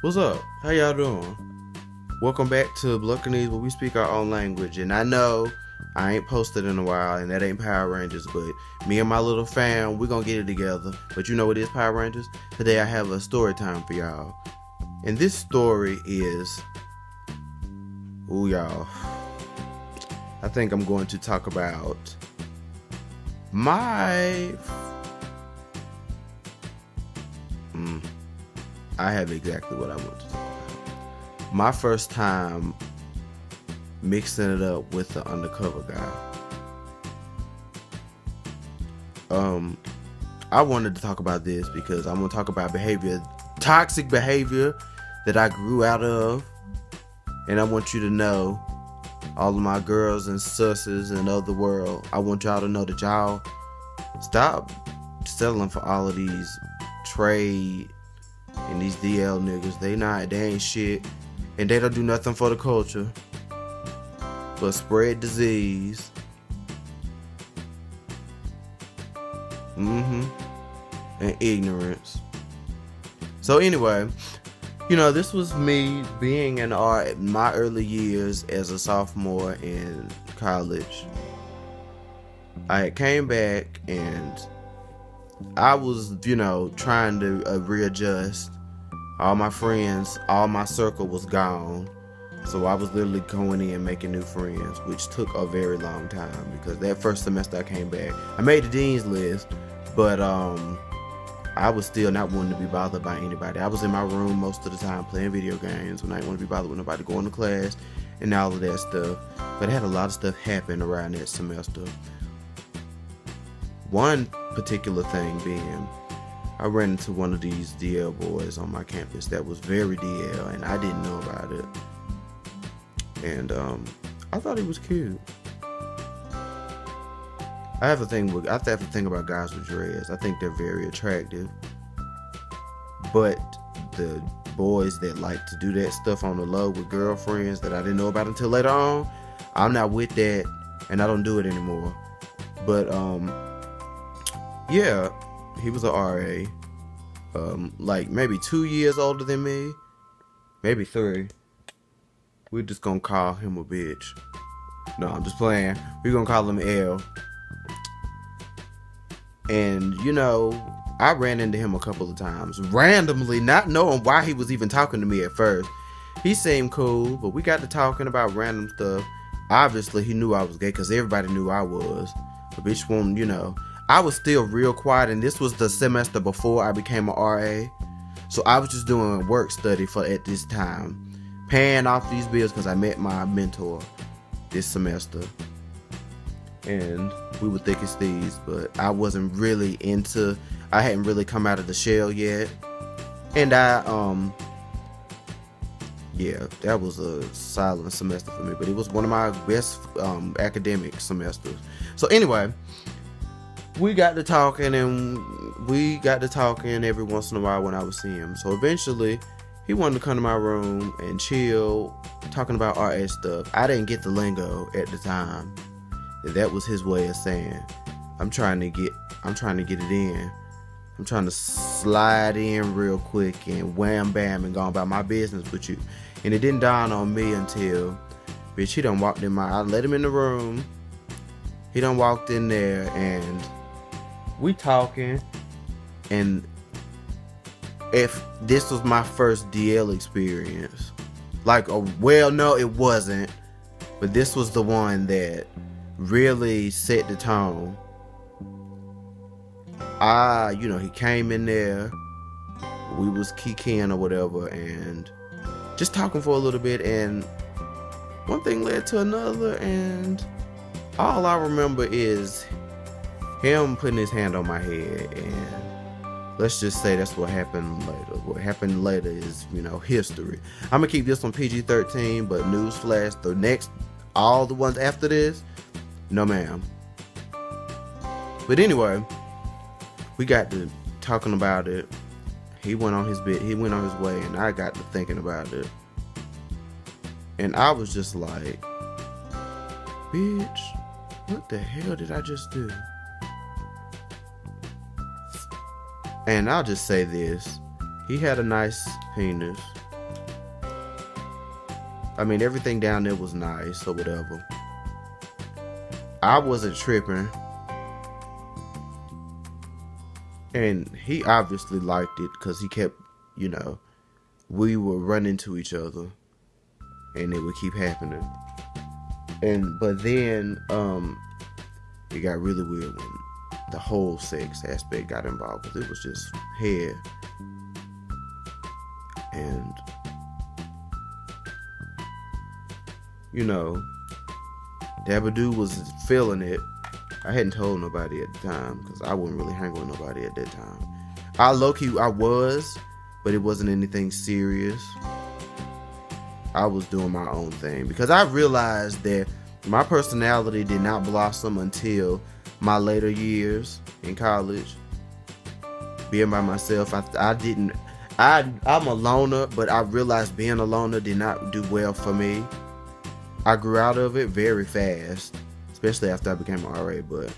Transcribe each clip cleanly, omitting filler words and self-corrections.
What's up? How y'all doing? Welcome back to Bluk, where we speak our own language. And I know I ain't posted in a while, and that ain't Power Rangers, but me and my little fam, we gonna get it together. But you know what is Power Rangers? Today I have a story time for y'all. And this story is... Ooh, y'all. I think I'm going to talk about my... I have exactly what I want to talk about. My first time mixing it up with the undercover guy. I wanted to talk about this because I'm going to talk about toxic behavior that I grew out of. And I want you to know, all of my girls and sisters and of the world, I want y'all to know that y'all stop settling for all of these trade and these DL niggas. They ain't shit, and they don't do nothing for the culture but spread disease. And ignorance. So anyway, this was me being in my early years as a sophomore in college. I came back and I was, trying to readjust. All my friends, all my circle was gone. So I was literally going in making new friends, which took a very long time because that first semester I came back, I made the dean's list, but I was still not wanting to be bothered by anybody. I was in my room most of the time playing video games when I didn't want to be bothered with nobody, going to class and all of that stuff. But I had a lot of stuff happen around that semester. One particular thing being, I ran into one of these DL boys on my campus that was very DL, and I didn't know about it. And I thought he was cute. I have a thing about guys with dreads. I think they're very attractive. But the boys that like to do that stuff on the low with girlfriends that I didn't know about until later on, I'm not with that, and I don't do it anymore. But yeah, he was a RA, like maybe 2 years older than me, maybe 3. We're just gonna call him a bitch. No, I'm just playing. We're gonna call him L. And I ran into him a couple of times, randomly, not knowing why he was even talking to me at first. He seemed cool, but we got to talking about random stuff. Obviously, he knew I was gay because everybody knew I was. But bitch won't, I was still real quiet, and this was the semester before I became a RA. So I was just doing work study at this time, paying off these bills because I met my mentor this semester. And we were thick as thieves, but I wasn't really I hadn't really come out of the shell yet. And that was a silent semester for me, but it was one of my best academic semesters. So anyway, we got to talking every once in a while when I would see him. So eventually, he wanted to come to my room and chill, talking about RA stuff. I didn't get the lingo at the time. That was his way of saying, I'm trying to get it in. I'm trying to slide in real quick and wham bam and go about my business with you. And it didn't dawn on me until, bitch, he done walked in I let him in the room. He done walked in there and we talking. And if this was my first DL experience, no, it wasn't. But this was the one that really set the tone. He came in there, we was kikiing or whatever, and just talking for a little bit, and one thing led to another, and all I remember is him putting his hand on my head, and let's just say that's what happened later. What happened later is, history. I'm gonna keep this on PG-13, but newsflash, all the ones after this, no ma'am. But anyway, we got to talking about it. He went on his way, and I got to thinking about it. And I was just like, bitch, what the hell did I just do? And I'll just say this. He had a nice penis. I mean, everything down there was nice or whatever. I wasn't tripping. And he obviously liked it because he kept, you know, we would run into each other and it would keep happening. But then it got really weird when the whole sex aspect got involved, because it was just head. And you know, Dabadoo was feeling it. I hadn't told nobody at the time because I wasn't really hanging with nobody at that time. I was, but it wasn't anything serious. I was doing my own thing because I realized that my personality did not blossom until my later years in college. Being by myself, I'm a loner, but I realized being a loner did not do well for me. I grew out of it very fast, especially after I became an RA, but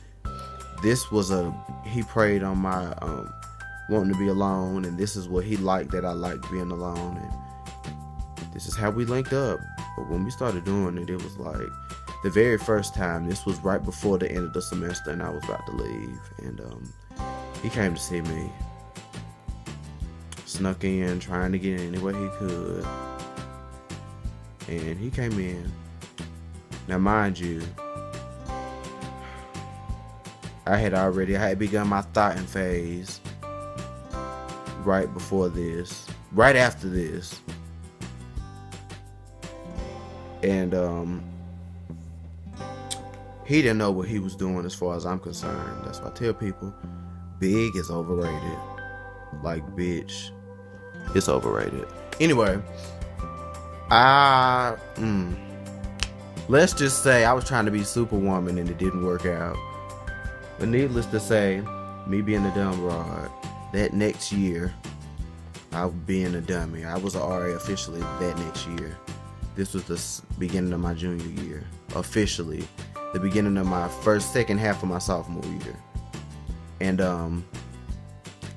this was he preyed on my wanting to be alone, and this is what he liked, that I liked being alone, and this is how we linked up. But when we started doing it, it was like the very first time. This was right before the end of the semester, and I was about to leave, and he came to see me, snuck in, trying to get in any way he could, and he came in. Now, mind you, I had begun my thoughting phase right after this. And he didn't know what he was doing as far as I'm concerned. That's why I tell people, big is overrated. Like, bitch, it's overrated. Anyway, let's just say I was trying to be Superwoman and it didn't work out. But needless to say, me being a dumb rod, that next year, I was being a dummy. I was an RA officially that next year. This was the beginning of my junior year. Officially, the beginning of my second half of my sophomore year. And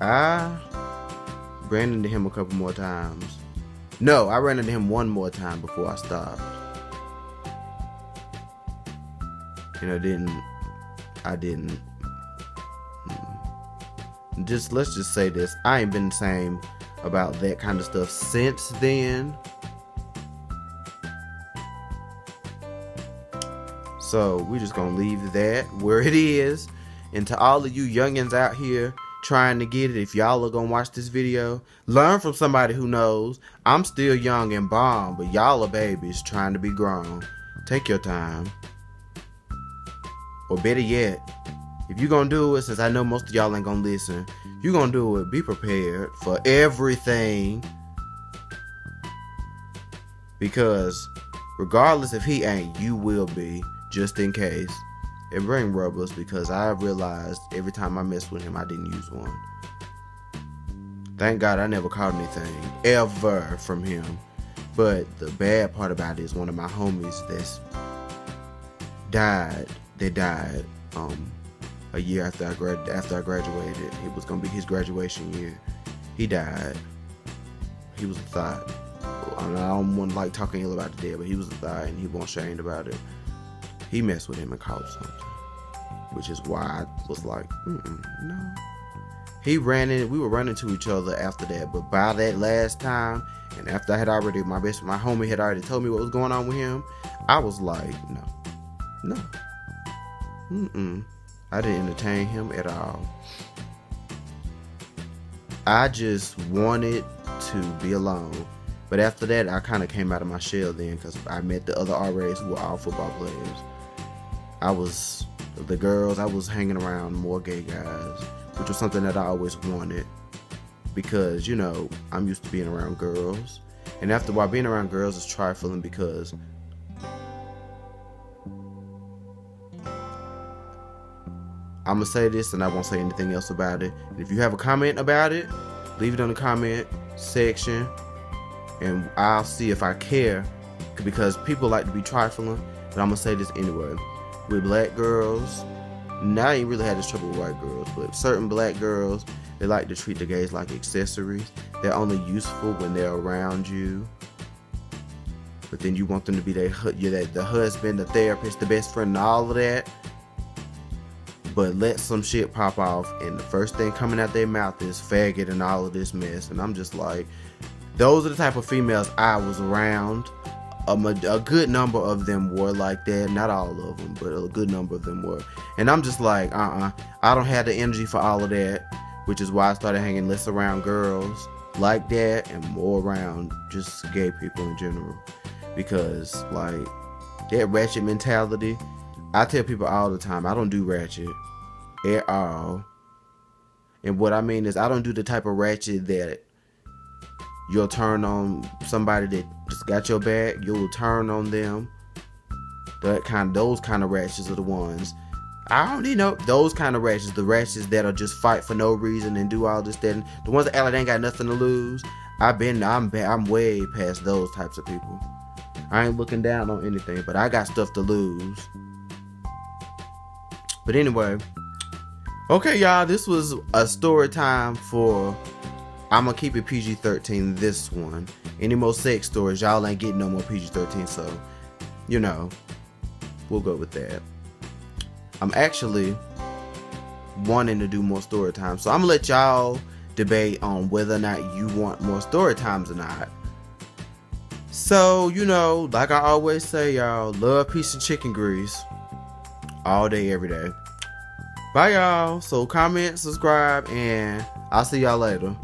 I ran into him a couple more times. No, I ran into him one more time before I stopped. And I didn't. Let's just say this. I ain't been the same about that kind of stuff since then. So we just gonna leave that where it is. And to all of you youngins out here trying to get it, if y'all are gonna watch this video, learn from somebody who knows. I'm still young and bomb, but y'all are babies trying to be grown. Take your time. Or better yet, if you gonna do it, since I know most of y'all ain't gonna listen, you gonna do it, be prepared for everything. Because regardless if he ain't, you will be, just in case. And bring rubbers, because I realized every time I messed with him, I didn't use one. Thank God I never caught anything, ever, from him. But the bad part about it is one of my homies that's died. They died a year after I graduated. It was gonna be his graduation year. He died. He was a thought. I don't want to like talking ill about the dead, but he was a thought, and he wasn't ashamed about it. He messed with him and caught something, which is why I was like, no. We were running to each other after that, but by that last time, and after I had already, my homie had already told me what was going on with him, I was like, no. I didn't entertain him at all. I just wanted to be alone. But after that, I kind of came out of my shell then, because I met the other RAs who were all football players. I was hanging around more gay guys, which was something that I always wanted, because, you know, I'm used to being around girls. And after a while, being around girls is trifling, because I'm going to say this and I won't say anything else about it. And if you have a comment about it, leave it on the comment section and I'll see if I care, because people like to be trifling. But I'm going to say this anyway. With black girls, now I ain't really had this trouble with white girls, but certain black girls, they like to treat the gays like accessories. They're only useful when they're around you. but then you want them to be the husband, the therapist, the best friend, and all of that. But let some shit pop off, and the first thing coming out their mouth is faggot and all of this mess. And I'm just like, those are the type of females I was around. A good number of them were like that. Not all of them, but a good number of them were. And I'm just like, I don't have the energy for all of that, which is why I started hanging less around girls like that and more around just gay people in general. Because, like, that ratchet mentality, I tell people all the time, I don't do ratchet at all. And what I mean is, I don't do the type of ratchet that you'll turn on somebody that just got your back. You'll turn on them. Those kind of ratchets are the ones. I don't need those kind of ratchets. The ratchets that'll just fight for no reason and do all this, that, and the ones that act like they ain't got nothing to lose. I'm way past those types of people. I ain't looking down on anything, but I got stuff to lose. But anyway, okay, y'all, this was a story time for, I'm gonna keep it PG-13 this one. Any more sex stories, y'all ain't getting no more PG-13, so, we'll go with that. I'm actually wanting to do more story time, so I'm gonna let y'all debate on whether or not you want more story times or not. So, like I always say, y'all, love, peace, and chicken grease. All day, every day. Bye, y'all. So comment, subscribe, and I'll see y'all later.